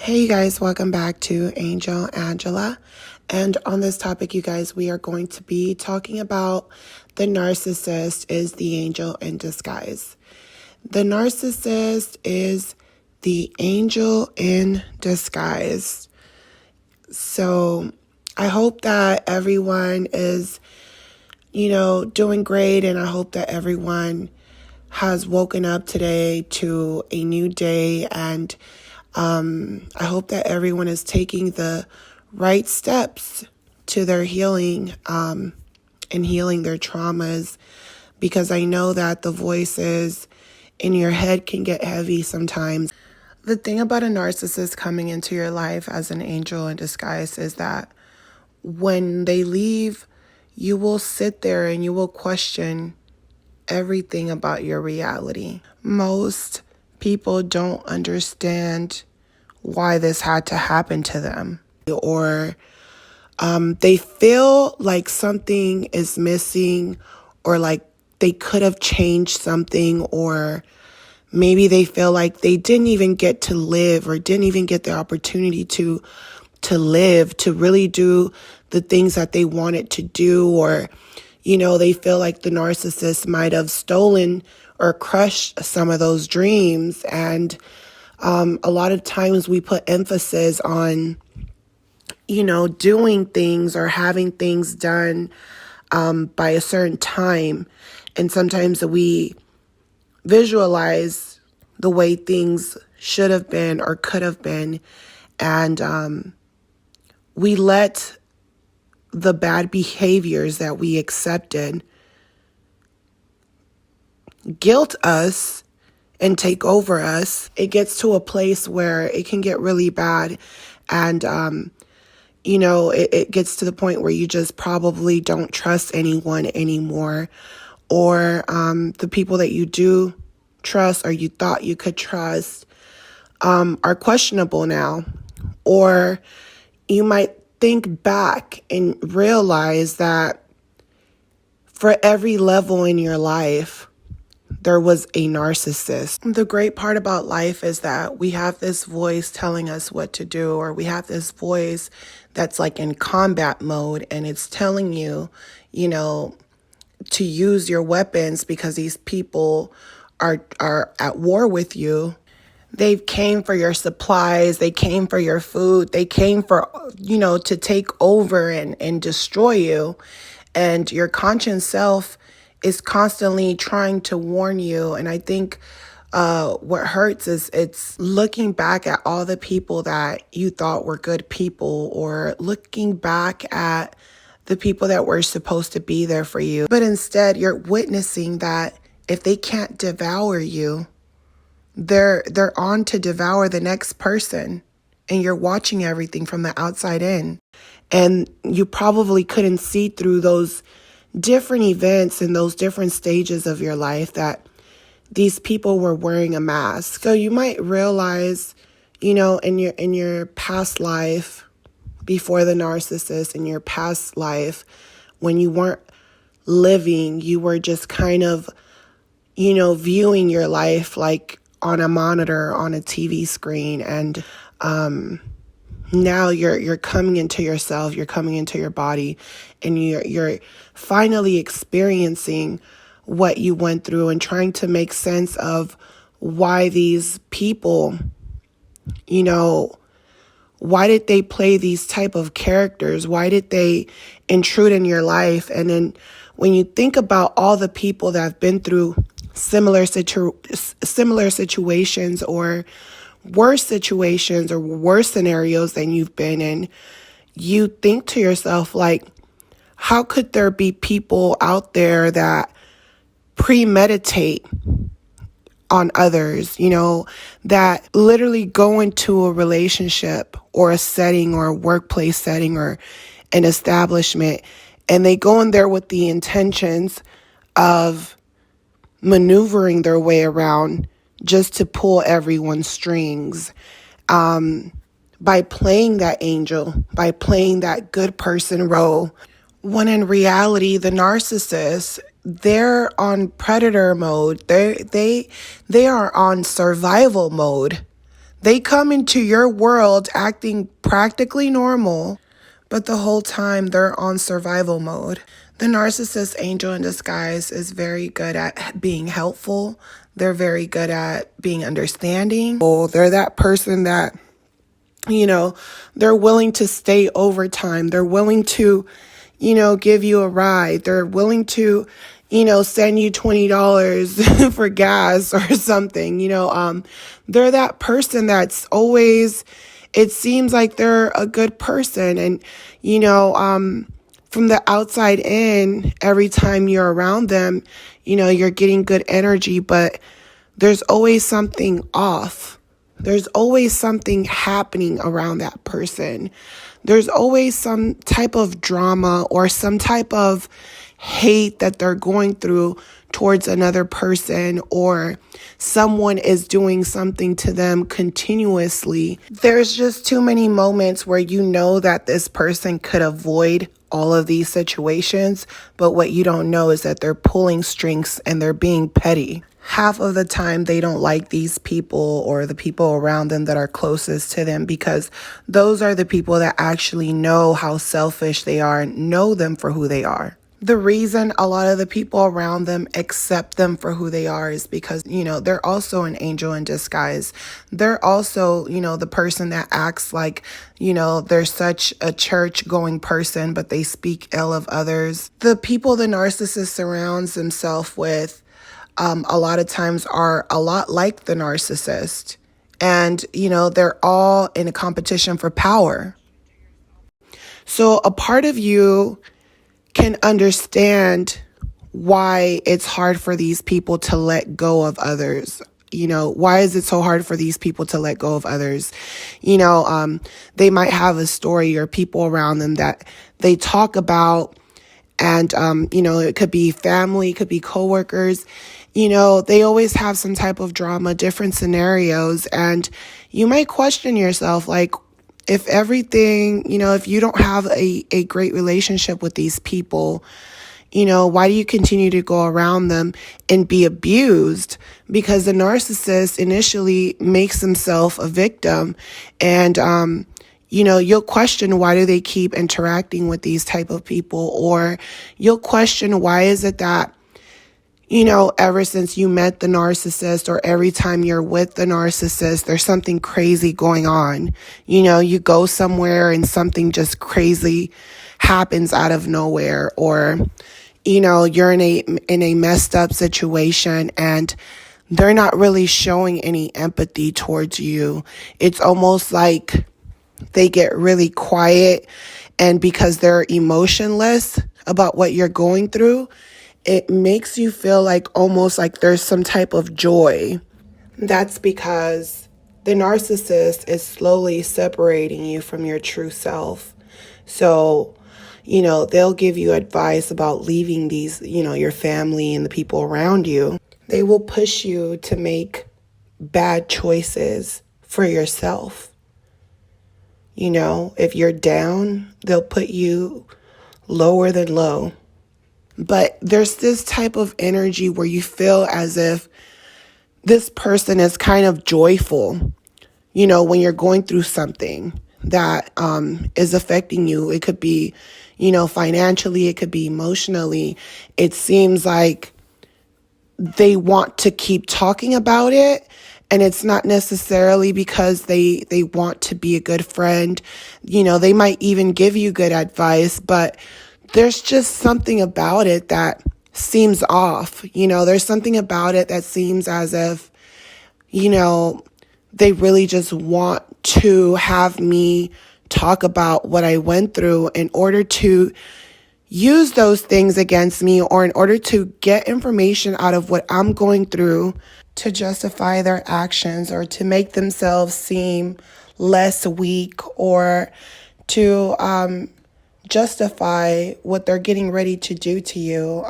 Hey you guys, welcome back to Angel Angela. And on this topic, you guys, we are going to be talking about the narcissist is the angel in disguise. The narcissist is the angel in disguise. So I hope that everyone is, doing great, and I hope that everyone has woken up today to a new day, and I hope that everyone is taking the right steps to their healing and healing their traumas, because I know that the voices in your head can get heavy sometimes. The thing about a narcissist coming into your life as an angel in disguise is that when they leave, you will sit there and you will question everything about your reality. Most people don't understand why this had to happen to them, or they feel like something is missing, or like they could have changed something, or maybe they feel like they didn't even get to live, or didn't even get the opportunity to live, to really do the things that they wanted to do, or they feel like the narcissist might have stolen or crushed some of those dreams. And a lot of times we put emphasis on, doing things or having things done by a certain time. And sometimes we visualize the way things should have been or could have been. And we let the bad behaviors that we accepted guilt us and take over us. It gets to a place where it can get really bad. And, it gets to the point where you just probably don't trust anyone anymore. Or the people that you do trust or you thought you could trust are questionable now. Or you might think back and realize that for every level in your life, there was a narcissist. The great part about life is that we have this voice telling us what to do, or we have this voice that's like in combat mode, and it's telling you, to use your weapons because these people are at war with you. They came for your supplies. They came for your food. They came for, to take over and destroy you. And your conscious self is constantly trying to warn you. And I think what hurts is it's looking back at all the people that you thought were good people, or looking back at the people that were supposed to be there for you. But instead, you're witnessing that if they can't devour you, they're on to devour the next person, and you're watching everything from the outside in. And you probably couldn't see through those different events and those different stages of your life that these people were wearing a mask. So you might realize, in your past life, before the narcissist, in your past life, when you weren't living, you were just kind of, viewing your life like on a monitor, on a TV screen. And now you're coming into yourself, you're coming into your body, and you're finally experiencing what you went through and trying to make sense of why these people, why did they play these type of characters? Why did they intrude in your life? And then when you think about all the people that have been through similar situations, or worse situations, or worse scenarios than you've been in, you think to yourself, like, how could there be people out there that premeditate on others, that literally go into a relationship or a setting or a workplace setting or an establishment, and they go in there with the intentions of maneuvering their way around just to pull everyone's strings, by playing that angel, by playing that good person role, when in reality, the narcissist, they're on predator mode. They are on survival mode. They come into your world acting practically normal, but the whole time they're on survival mode. The narcissist angel in disguise is very good at being helpful. They're very good at being understanding. They're that person that, they're willing to stay overtime. They're willing to, give you a ride. They're willing to, send you $20 for gas or something. They're that person that's always, it seems like they're a good person. And, from the outside in, every time you're around them, you're getting good energy, but there's always something off. There's always something happening around that person. There's always some type of drama or some type of hate that they're going through towards another person, or someone is doing something to them continuously. There's just too many moments where that this person could avoid all of these situations, but what you don't know is that they're pulling strings and they're being petty. Half of the time they don't like these people or the people around them that are closest to them, because those are the people that actually know how selfish they are and know them for who they are. The reason a lot of the people around them accept them for who they are is because, they're also an angel in disguise. They're also, the person that acts like, they're such a church-going person, but they speak ill of others. The people the narcissist surrounds himself with a lot of times are a lot like the narcissist. And, they're all in a competition for power. So a part of you can understand why it's hard for these people to let go of others. Why is it so hard for these people to let go of others? They might have a story or people around them that they talk about, and, it could be family, it could be coworkers. They always have some type of drama, different scenarios, and you might question yourself, like, if everything, if you don't have a great relationship with these people, why do you continue to go around them and be abused? Because the narcissist initially makes himself a victim, and, you'll question, why do they keep interacting with these type of people? Or you'll question, why is it that, ever since you met the narcissist, or every time you're with the narcissist, there's something crazy going on. You go somewhere and something just crazy happens out of nowhere, or, you're in a messed up situation and they're not really showing any empathy towards you. It's almost like they get really quiet, and because they're emotionless about what you're going through, it makes you feel like almost like there's some type of joy. That's because the narcissist is slowly separating you from your true self. So, they'll give you advice about leaving these, your family and the people around you. They will push you to make bad choices for yourself. If you're down, they'll put you lower than low. But there's this type of energy where you feel as if this person is kind of joyful, when you're going through something that is affecting you. It could be, financially, it could be emotionally. It seems like they want to keep talking about it. And it's not necessarily because they want to be a good friend. They might even give you good advice, but there's just something about it that seems off. There's something about it that seems as if, they really just want to have me talk about what I went through in order to use those things against me, or in order to get information out of what I'm going through to justify their actions, or to make themselves seem less weak, or to justify what they're getting ready to do to you.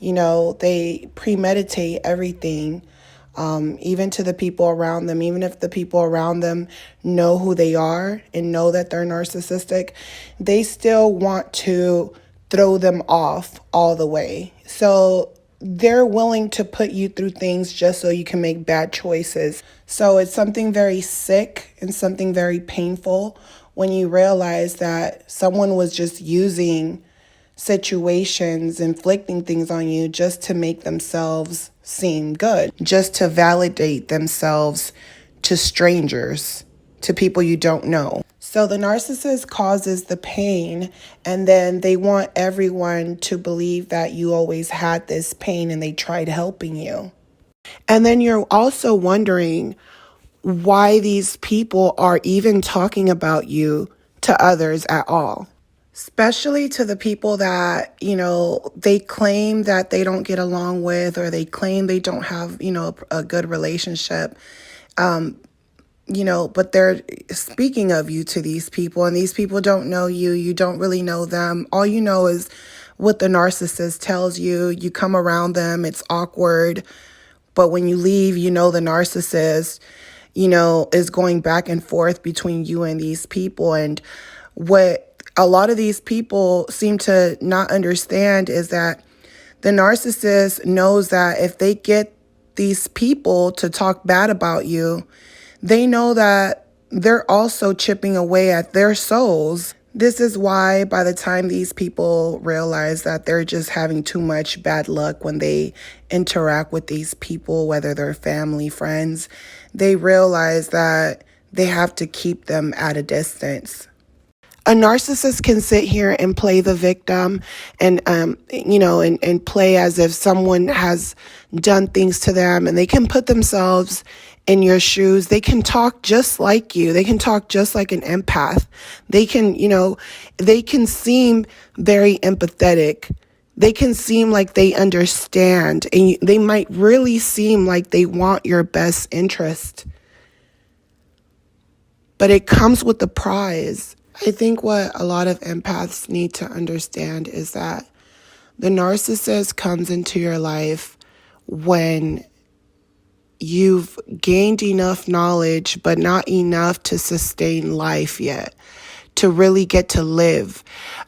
They premeditate everything, even to the people around them. Even if the people around them know who they are and know that they're narcissistic, they still want to throw them off all the way. So they're willing to put you through things just so you can make bad choices. So it's something very sick and something very painful when you realize that someone was just using situations, inflicting things on you just to make themselves seem good, just to validate themselves to strangers, to people you don't know. So the narcissist causes the pain, and then they want everyone to believe that you always had this pain and they tried helping you. And then you're also wondering why these people are even talking about you to others at all. Especially to the people that, they claim that they don't get along with, or they claim they don't have, a good relationship. But they're speaking of you to these people, and these people don't know you. You don't really know them. All you know is what the narcissist tells you. You come around them, it's awkward. But when you leave, the narcissist, is going back and forth between you and these people. And what a lot of these people seem to not understand is that the narcissist knows that if they get these people to talk bad about you, they know that they're also chipping away at their souls. This is why by the time these people realize that they're just having too much bad luck when they interact with these people, whether they're family, friends, they realize that they have to keep them at a distance. A narcissist can sit here and play the victim and, and play as if someone has done things to them, and they can put themselves in your shoes. They can talk just like you. They can talk just like an empath. They can seem very empathetic. They can seem like they understand, and they might really seem like they want your best interest. But it comes with the prize. I think what a lot of empaths need to understand is that the narcissist comes into your life when you've gained enough knowledge, but not enough to sustain life yet, to really get to live.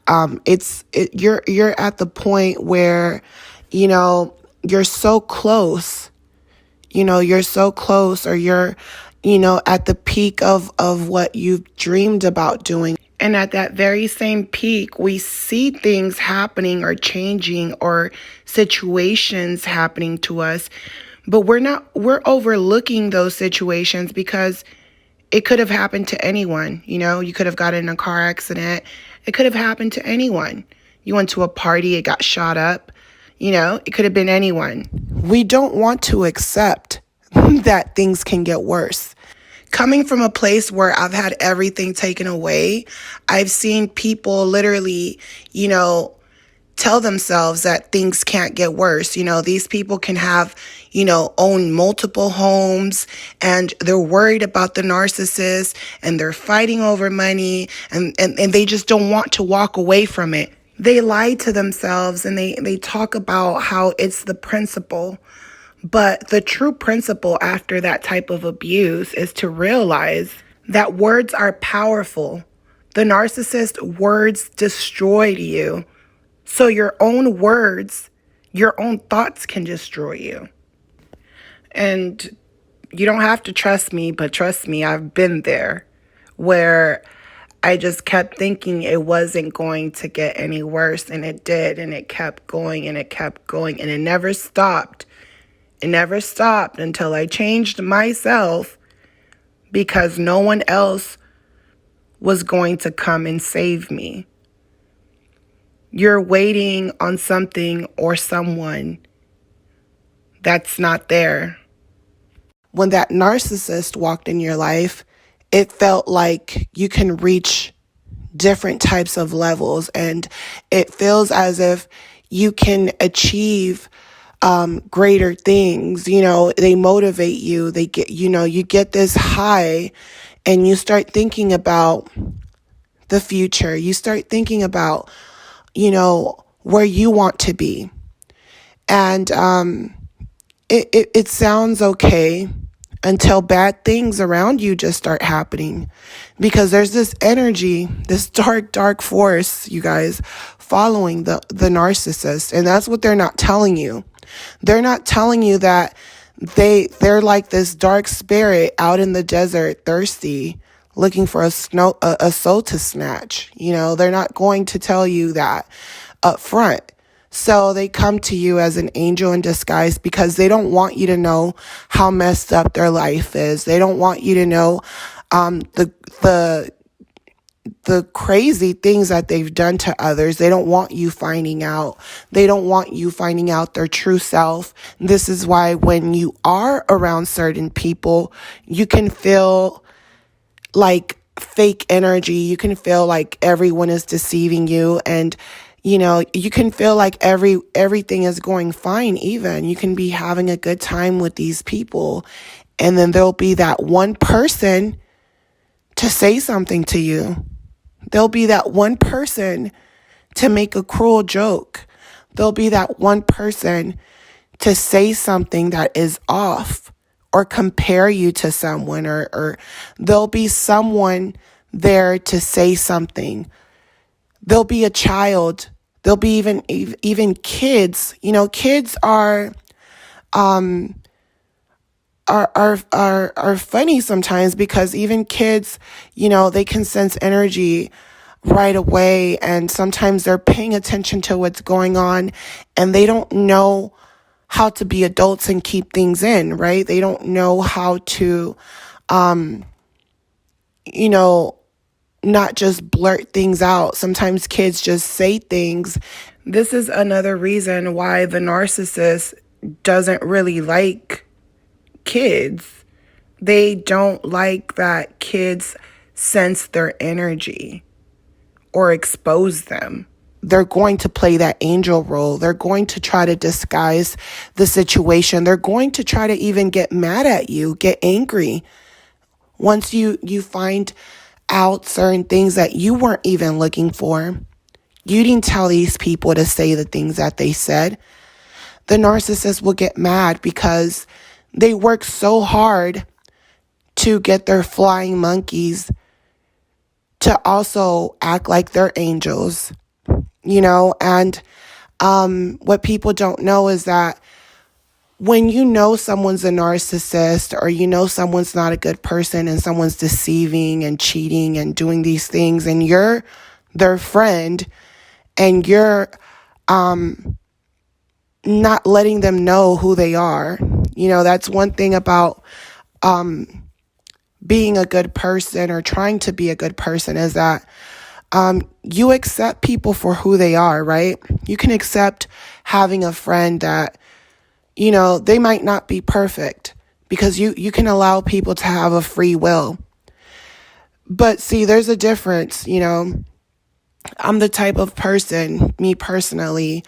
You're at the point where, you're so close. You're so close, or you're, at the peak of what you've dreamed about doing. And at that very same peak, we see things happening or changing, or situations happening to us. But we're overlooking those situations because it could have happened to anyone. You could have gotten in a car accident. It could have happened to anyone. You went to a party, it got shot up. It could have been anyone. We don't want to accept that things can get worse. Coming from a place where I've had everything taken away, I've seen people literally, tell themselves that things can't get worse. These people can have, own multiple homes, and they're worried about the narcissist, and they're fighting over money, and they just don't want to walk away from it. They lie to themselves, and they talk about how it's the principle. But the true principle after that type of abuse is to realize that words are powerful. The narcissist words destroyed you. So your own words, your own thoughts can destroy you. And you don't have to trust me, but trust me, I've been there, where I just kept thinking it wasn't going to get any worse, and it did, and it kept going, and it kept going, and it never stopped. It never stopped until I changed myself, because no one else was going to come and save me. You're waiting on something or someone that's not there. When that narcissist walked in your life, it felt like you can reach different types of levels, and it feels as if you can achieve greater things. They motivate you. They get, you get this high, and you start thinking about the future. You start thinking about, where you want to be. And it sounds okay until bad things around you just start happening, because there's this energy, this dark force, you guys, following the narcissist. And that's what they're not telling you. They're not telling you that they're like this dark spirit out in the desert, thirsty, looking for a soul to snatch. They're not going to tell you that up front. So they come to you as an angel in disguise because they don't want you to know how messed up their life is. They don't want you to know the crazy things that they've done to others. They don't want you finding out. They don't want you finding out their true self. This is why when you are around certain people, you can feel like fake energy. You can feel like everyone is deceiving you, and you can feel like everything is going fine. Even you can be having a good time with these people, and then there'll be that one person to say something to you. There'll be that one person to make a cruel joke. There'll be that one person to say something that is off or compare you to someone, or there'll be someone there to say something. There'll be a child. There'll be even kids. Kids are funny sometimes, because even kids, they can sense energy right away, and sometimes they're paying attention to what's going on, and they don't know how to be adults and keep things in, right? They don't know how to not just blurt things out. Sometimes kids just say things. This is another reason why the narcissist doesn't really like kids. They don't like that kids sense their energy or expose them. They're going to play that angel role. They're going to try to disguise the situation. They're going to try to even get mad at you, get angry. Once you find out certain things that you weren't even looking for, you didn't tell these people to say the things that they said, the narcissist will get mad because they work so hard to get their flying monkeys to also act like they're angels, and what people don't know is that when someone's a narcissist, or someone's not a good person and someone's deceiving and cheating and doing these things, and you're their friend, and you're not letting them know who they are. That's one thing about being a good person or trying to be a good person, is that you accept people for who they are, right? You can accept having a friend that, they might not be perfect, because you can allow people to have a free will. But see, there's a difference. I'm the type of person, me personally,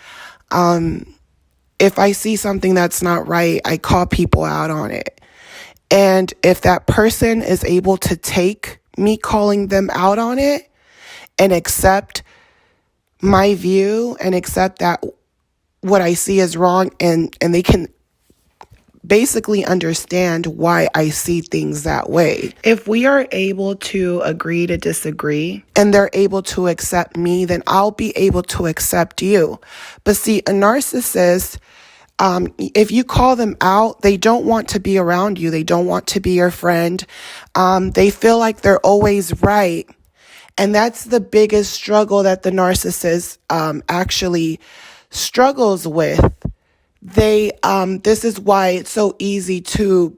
if I see something that's not right, I call people out on it. And if that person is able to take me calling them out on it and accept my view and accept that what I see is wrong, and they can basically understand why I see things that way. If we are able to agree to disagree and they're able to accept me, then I'll be able to accept you. But see, a narcissist, if you call them out, they don't want to be around you. They don't want to be your friend. They feel like they're always right. And that's the biggest struggle that the narcissist actually struggles with. This is why it's so easy to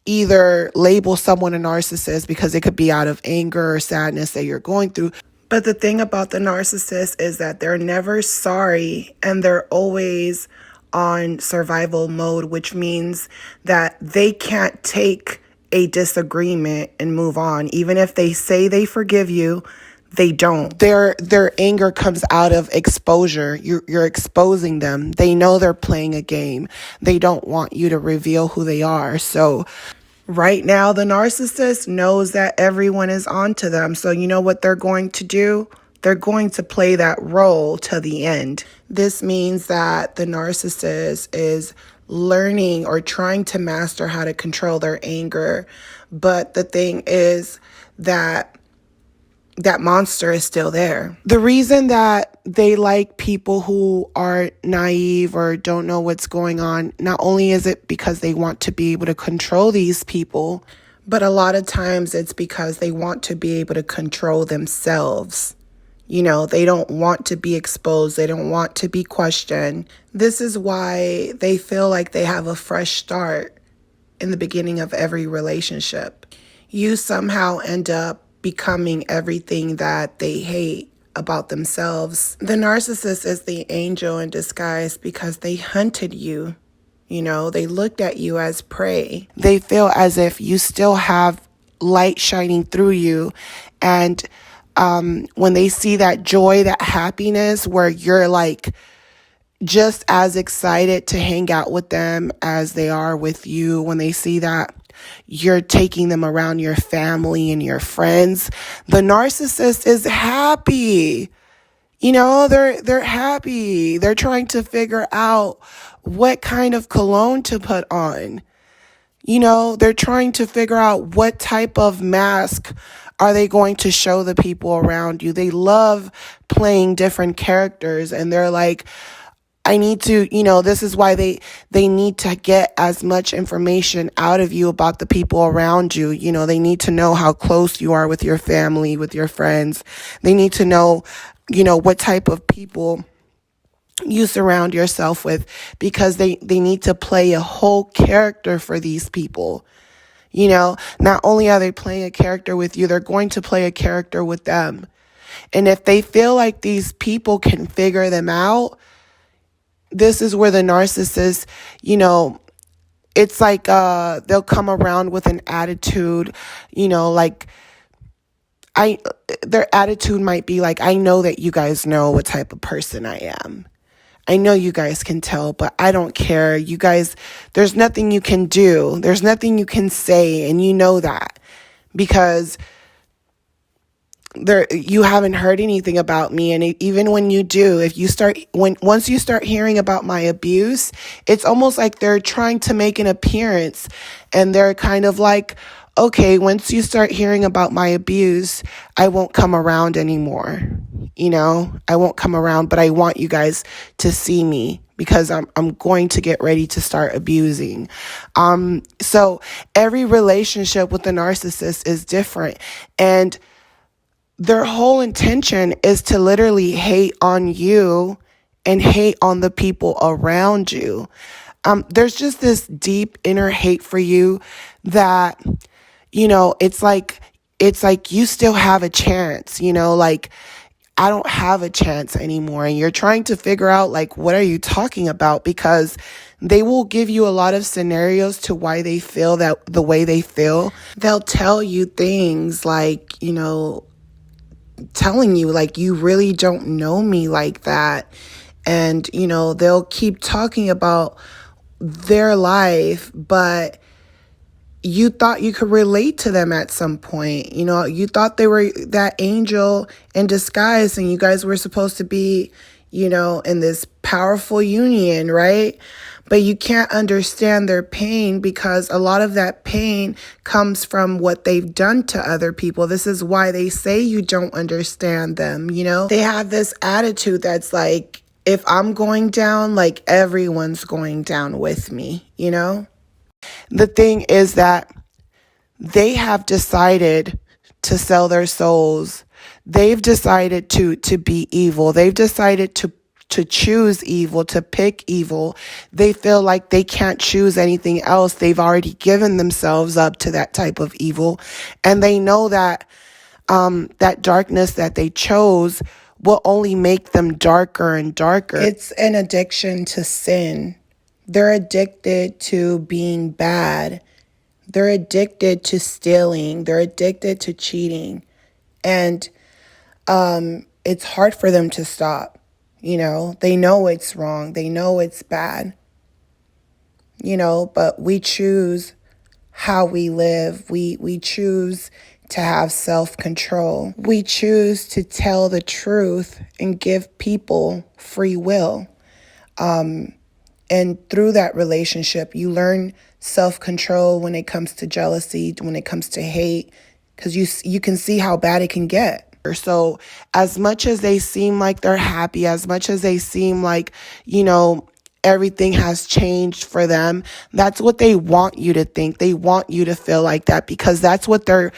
either label someone a narcissist, because it could be out of anger or sadness that you're going through. But the thing about the narcissist is that they're never sorry, and they're always on survival mode, which means that they can't take a disagreement and move on. Even if they say they forgive you, they don't. Their anger comes out of exposure. You're exposing them. They know they're playing a game. They don't want you to reveal who they are. So right now, the narcissist knows that everyone is onto them. So you know what they're going to do? They're going to play that role to the end. This means that the narcissist is learning or trying to master how to control their anger. But the thing is that monster is still there. The reason that they like people who are naive or don't know what's going on. Not only is it because they want to be able to control these people, but a lot of times it's because they want to be able to control themselves. They don't want to be exposed. They don't want to be questioned. This is why they feel like they have a fresh start in the beginning of every relationship. You somehow end up becoming everything that they hate about themselves. The narcissist is the angel in disguise because they hunted you. They looked at you as prey. They feel as if you still have light shining through you. And when they see that joy, that happiness, where you're like just as excited to hang out with them as they are with you, when they see that you're taking them around your family and your friends, the narcissist is happy. They're happy. They're trying to figure out what kind of cologne to put on. They're trying to figure out what type of mask are they going to show the people around you. They love playing different characters, and they're like, I need to, this is why they need to get as much information out of you about the people around you. They need to know how close you are with your family, with your friends. They need to know, what type of people you surround yourself with, because they need to play a whole character for these people. Not only are they playing a character with you, they're going to play a character with them. And if they feel like these people can figure them out, this is where the narcissist, it's like they'll come around with an attitude, like their attitude might be like, I know that you guys know what type of person I am. I know you guys can tell, but I don't care. You guys, there's nothing you can do. There's nothing you can say, and you know that because you haven't heard anything about me. And even when you do, once you start hearing about my abuse, it's almost like they're trying to make an appearance, and they're kind of like, okay, once you start hearing about my abuse, I won't come around anymore. I won't come around, but I want you guys to see me because I'm going to get ready to start abusing. So every relationship with the narcissist is different, and their whole intention is to literally hate on you and hate on the people around you. There's just this deep inner hate for you that, it's like you still have a chance, like I don't have a chance anymore. And you're trying to figure out, like, what are you talking about? Because they will give you a lot of scenarios to why they feel that the way they feel. They'll tell you things like, telling you like you really don't know me like that. And, they'll keep talking about their life, but you thought you could relate to them at some point. You thought they were that angel in disguise, and you guys were supposed to be, in this powerful union, right? But you can't understand their pain because a lot of that pain comes from what they've done to other people. This is why they say you don't understand them, They have this attitude that's like, if I'm going down, like everyone's going down with me, The thing is that they have decided to sell their souls. They've decided to be evil. They've decided to choose evil, to pick evil. They feel like they can't choose anything else. They've already given themselves up to that type of evil. And they know that that darkness that they chose will only make them darker and darker. It's an addiction to sin. They're addicted to being bad. They're addicted to stealing. They're addicted to cheating. And it's hard for them to stop. They know it's wrong. They know it's bad. But we choose how we live. We choose to have self-control. We choose to tell the truth and give people free will. And through that relationship, you learn self-control when it comes to jealousy, when it comes to hate, because you can see how bad it can get. So as much as they seem like they're happy, as much as they seem like, everything has changed for them, that's what they want you to think. They want you to feel like that because that's what they're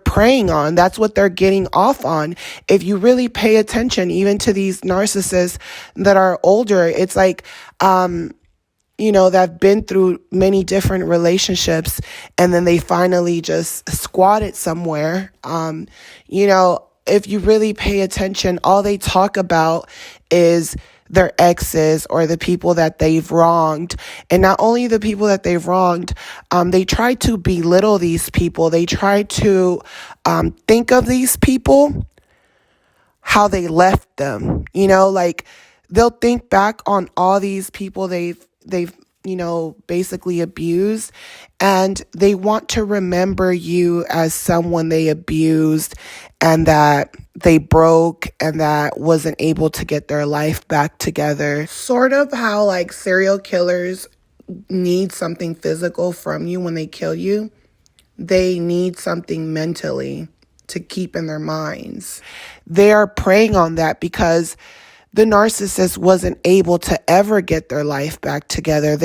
preying on. That's what they're getting off on. If you really pay attention, even to these narcissists that are older, it's like, that have been through many different relationships and then they finally just squatted somewhere. If you really pay attention, all they talk about is their exes or the people that they've wronged. And not only the people that they've wronged, they try to belittle these people. They try to think of these people how they left them. Like they'll think back on all these people they've basically abused, and they want to remember you as someone they abused and that they broke and that wasn't able to get their life back together. Sort of how like serial killers need something physical from you when they kill you. They need something mentally to keep in their minds. They are preying on that because the narcissist wasn't able to ever get their life back together.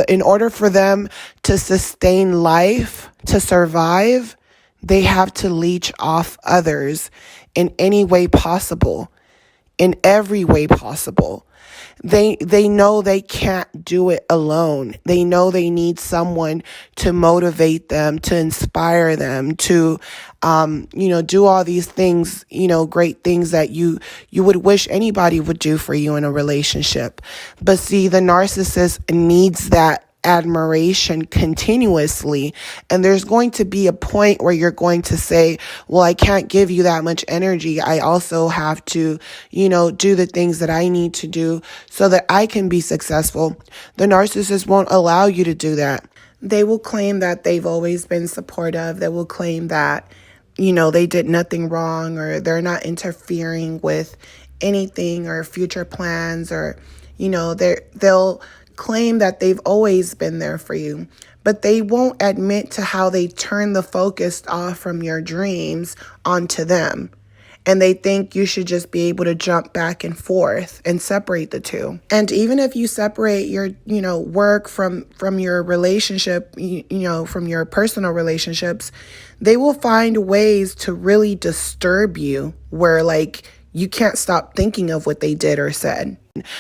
In order for them to sustain life, to survive, they have to leech off others in any way possible, in every way possible. They know they can't do it alone. They know they need someone to motivate them, to inspire them, to, do all these things, great things that you would wish anybody would do for you in a relationship. But see, the narcissist needs that admiration continuously. And there's going to be a point where you're going to say, well, I can't give you that much energy. I also have to, do the things that I need to do so that I can be successful. The narcissist won't allow you to do that. They will claim that they've always been supportive. They will claim that, they did nothing wrong or they're not interfering with anything or future plans or, they'll claim that they've always been there for you, but they won't admit to how they turn the focus off from your dreams onto them. And they think you should just be able to jump back and forth and separate the two. And even if you separate your, work from your relationship, from your personal relationships, they will find ways to really disturb you where like you can't stop thinking of what they did or said.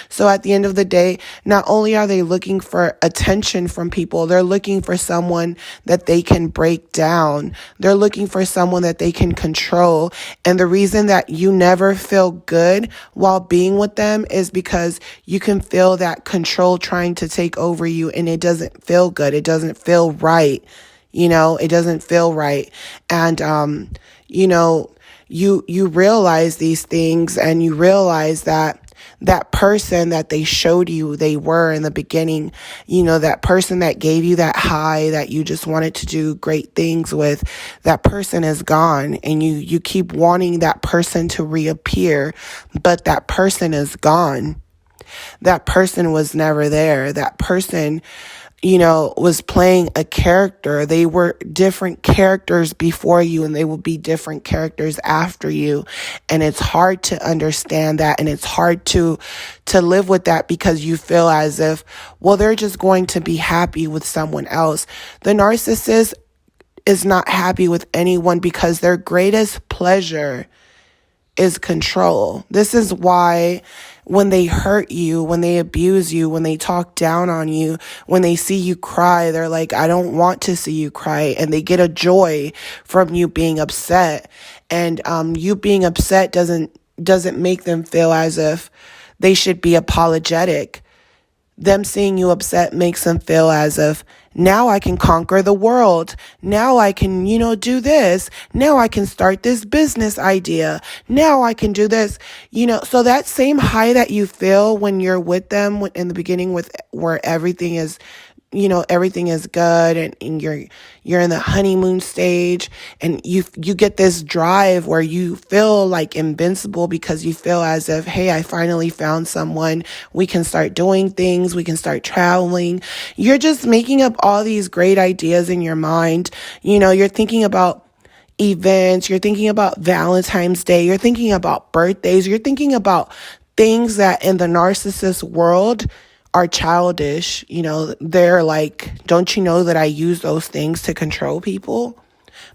So at the end of the day, not only are they looking for attention from people, they're looking for someone that they can break down. They're looking for someone that they can control. And the reason that you never feel good while being with them is because you can feel that control trying to take over you and it doesn't feel good. It doesn't feel right. It doesn't feel right. And, you realize these things and you realize that person that they showed you they were in the beginning, that person that gave you that high that you just wanted to do great things with, that person is gone and you keep wanting that person to reappear, but that person is gone. That person was never there. That person, was playing a character. They were different characters before you and they will be different characters after you. And it's hard to understand that. And it's hard to live with that because you feel as if, well, they're just going to be happy with someone else. The narcissist is not happy with anyone because their greatest pleasure is control. This is why when they hurt you, when they abuse you, when they talk down on you, when they see you cry, they're like, I don't want to see you cry. And they get a joy from you being upset. And you being upset doesn't make them feel as if they should be apologetic. Them seeing you upset makes them feel as if now I can conquer the world. Now I can, do this. Now I can start this business idea. Now I can do this, so that same high that you feel when you're with them in the beginning where everything is, everything is good and you're in the honeymoon stage and you get this drive where you feel like invincible because you feel as if, hey, I finally found someone. We can start doing things. We can start traveling. You're just making up all these great ideas in your mind. You're thinking about events, you're thinking about Valentine's Day, you're thinking about birthdays, you're thinking about things that in the narcissist world are childish. They're like, don't you know that I use those things to control people?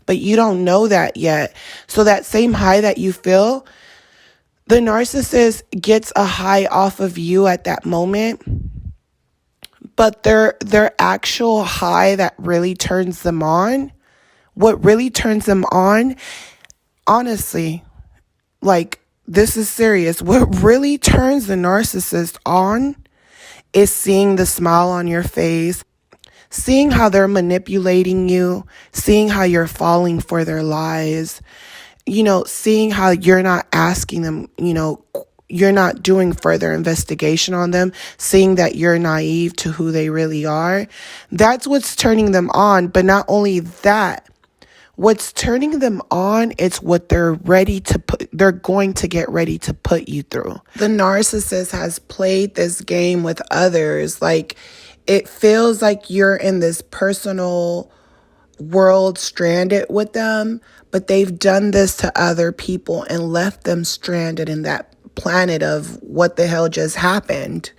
But you don't know that yet. So that same high that you feel, the narcissist gets a high off of you at that moment. But their actual high that really turns them on, what really turns them on, honestly, like, this is serious. What really turns the narcissist on is seeing the smile on your face, seeing how they're manipulating you, seeing how you're falling for their lies, seeing how you're not asking them, you're not doing further investigation on them, seeing that you're naive to who they really are. That's what's turning them on. But not only that, what's turning them on, it's what they're going to get ready to put you through. The narcissist has played this game with others. Like, it feels like you're in this personal world stranded with them, but they've done this to other people and left them stranded in that planet of what the hell just happened.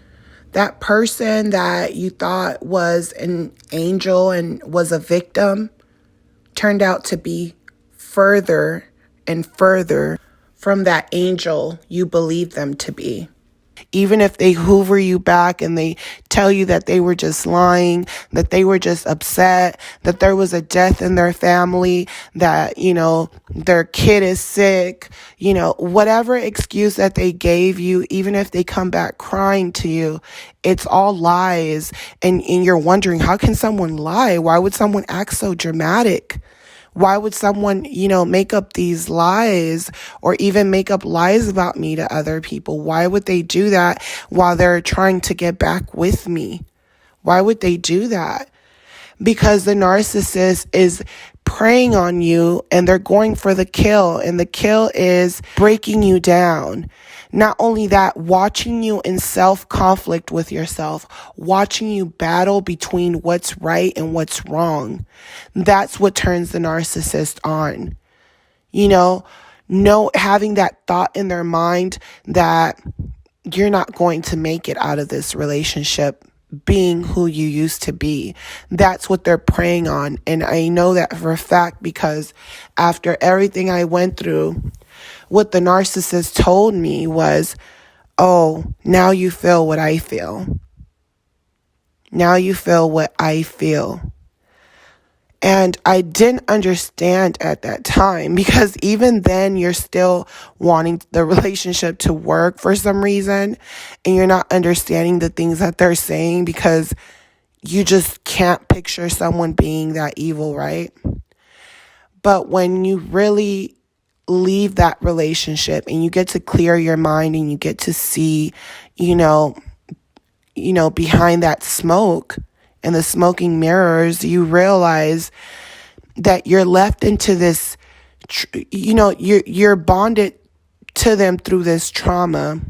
That person that you thought was an angel and was a victim turned out to be further and further from that angel you believed them to be. Even if they hoover you back and they tell you that they were just lying, that they were just upset, that there was a death in their family, that, their kid is sick, whatever excuse that they gave you, even if they come back crying to you, it's all lies. And you're wondering, how can someone lie? Why would someone act so dramatic? Why would someone, make up these lies or even make up lies about me to other people? Why would they do that while they're trying to get back with me? Why would they do that? Because the narcissist is preying on you and they're going for the kill. And the kill is breaking you down. Not only that, watching you in self-conflict with yourself, watching you battle between what's right and what's wrong. That's what turns the narcissist on. Having that thought in their mind that you're not going to make it out of this relationship being who you used to be. That's what they're preying on. And I know that for a fact because after everything I went through, what the narcissist told me was, oh, now you feel what I feel. Now you feel what I feel. And I didn't understand at that time because even then you're still wanting the relationship to work for some reason and you're not understanding the things that they're saying because you just can't picture someone being that evil, right? But when you really leave that relationship and you get to clear your mind and you get to see, behind that smoke and the smoking mirrors, you realize that you're left into this, you're bonded to them through this trauma.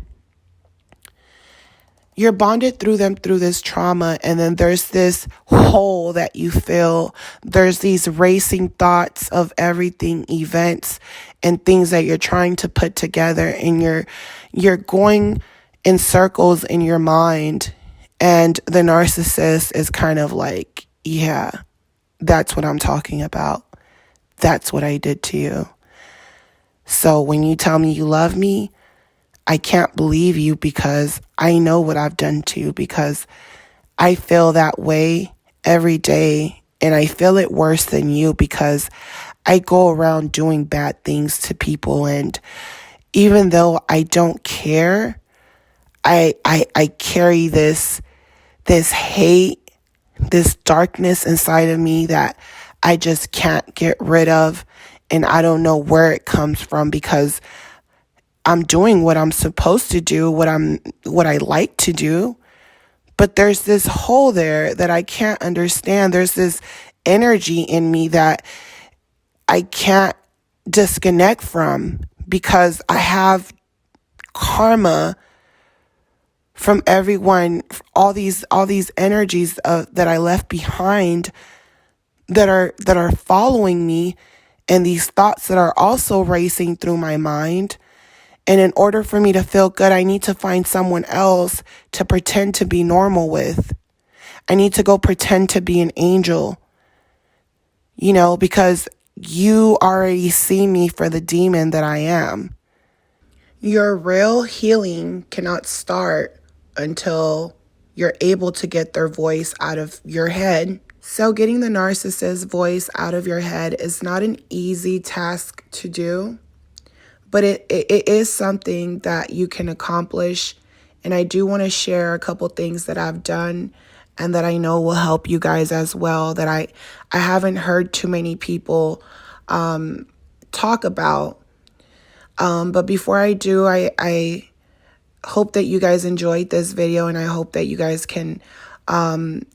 You're bonded through them through this trauma, and then there's this hole that you feel. There's these racing thoughts of everything, events, and things that you're trying to put together, and you're going in circles in your mind. And the narcissist is kind of like, yeah, that's what I'm talking about. That's what I did to you. So when you tell me you love me, I can't believe you because I know what I've done to you, because I feel that way every day and I feel it worse than you because I go around doing bad things to people. And even though I don't care, I carry this hate, this darkness inside of me that I just can't get rid of. And I don't know where it comes from because I'm doing what I'm supposed to do, what I like to do. But there's this hole there that I can't understand. There's this energy in me that I can't disconnect from because I have karma from everyone, all these energies that I left behind that are following me. and these thoughts that are also racing through my mind. And in order for me to feel good, I need to find someone else to pretend to be normal with. I need to go pretend to be an angel, because you already see me for the demon that I am. Your real healing cannot start until you're able to get their voice out of your head. So getting the narcissist voice out of your head is not an easy task to do, but it is something that you can accomplish. And I do want to share a couple things that I've done and that I know will help you guys as well, that I haven't heard too many people talk about. But before I do, I hope that you guys enjoyed this video, and I hope that you guys can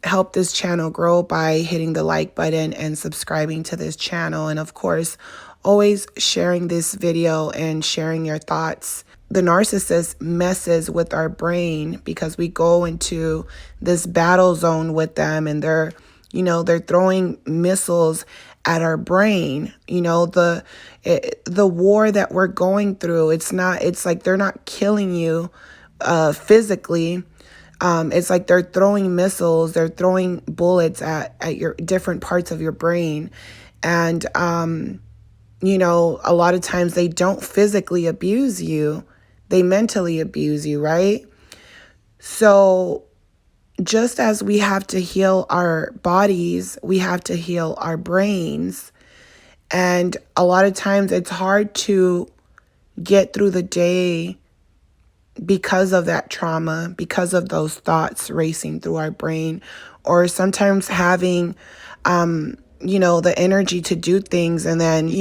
help this channel grow by hitting the like button and subscribing to this channel. And of course, always sharing this video and sharing your thoughts. The narcissist messes with our brain because we go into this battle zone with them, and they're throwing missiles at our brain. The war that we're going through, it's like they're not killing you physically. It's like they're throwing missiles, they're throwing bullets at your different parts of your brain. And a lot of times they don't physically abuse you, they mentally abuse you, right? So just as we have to heal our bodies, we have to heal our brains. And a lot of times it's hard to get through the day because of that trauma, because of those thoughts racing through our brain, or sometimes having, the energy to do things and then,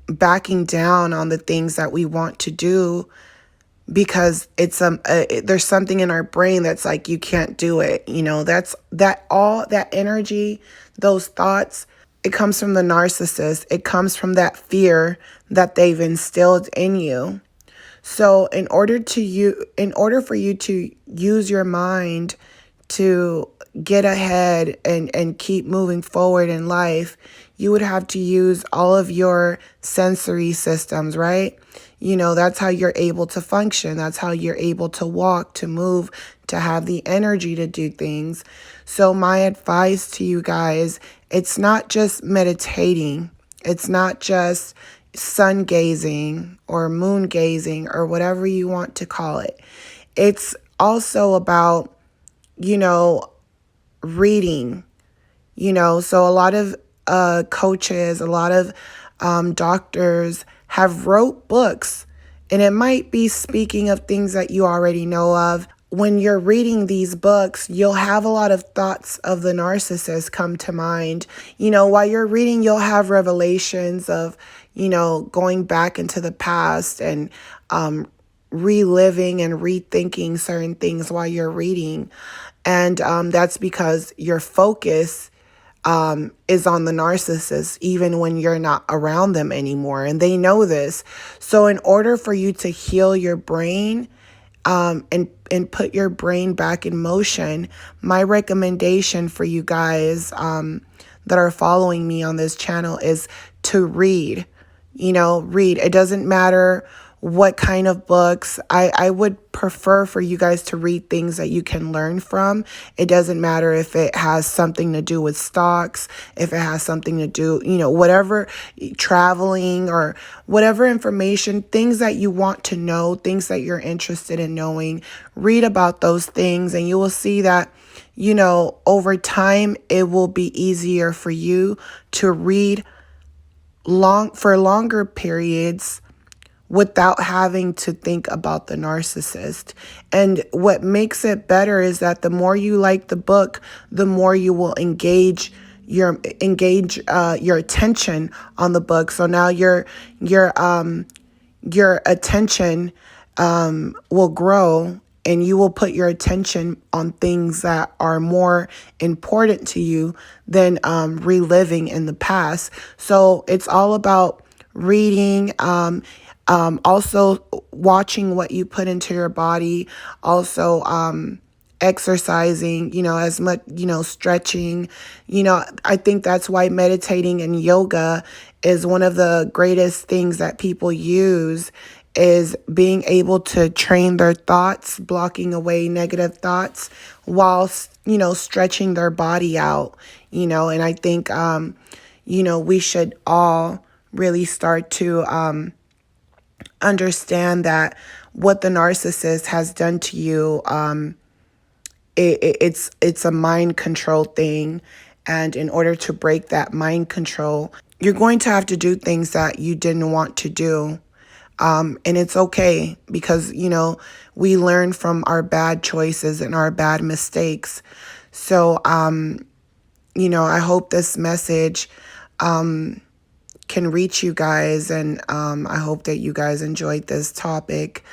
backing down on the things that we want to do because it's there's something in our brain that's like, you can't do it. All that energy, those thoughts, it comes from the narcissist. It comes from that fear that they've instilled in you. So in order for you to use your mind to get ahead and keep moving forward in life, you would have to use all of your sensory systems, right? That's how you're able to function. That's how you're able to walk, to move, to have the energy to do things. So my advice to you guys, it's not just meditating. It's not just sun gazing or moon gazing or whatever you want to call it. It's also about, reading, so a lot of coaches, a lot of doctors have wrote books, and it might be speaking of things that you already know of. When you're reading these books, you'll have a lot of thoughts of the narcissist come to mind. While you're reading, you'll have revelations of, going back into the past and reliving and rethinking certain things while you're reading. And that's because your focus is on the narcissist, even when you're not around them anymore. And they know this. So in order for you to heal your brain and put your brain back in motion, my recommendation for you guys that are following me on this channel is to read. Read. It doesn't matter what kind of books. I would prefer for you guys to read things that you can learn from. It doesn't matter if it has something to do with stocks, if it has something to do, whatever, traveling or whatever information, things that you want to know, things that you're interested in knowing. Read about those things, and you will see that, over time, it will be easier for you to read for longer periods without having to think about the narcissist. And what makes it better is that the more you like the book, the more you will engage your attention on the book. So now your attention will grow, and you will put your attention on things that are more important to you than reliving in the past. So it's all about reading, also watching what you put into your body, also exercising, as much, stretching. I think that's why meditating and yoga is one of the greatest things that people use, is being able to train their thoughts, blocking away negative thoughts while, stretching their body out, and I think, we should all really start to understand that what the narcissist has done to you, it's a mind control thing. And in order to break that mind control, you're going to have to do things that you didn't want to do. And it's okay, because, we learn from our bad choices and our bad mistakes. So, I hope this message can reach you guys, and I hope that you guys enjoyed this topic.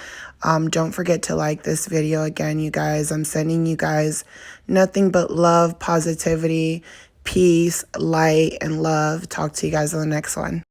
Don't forget to like this video. Again, you guys, I'm sending you guys nothing but love, positivity, peace, light, and love. Talk to you guys on the next one.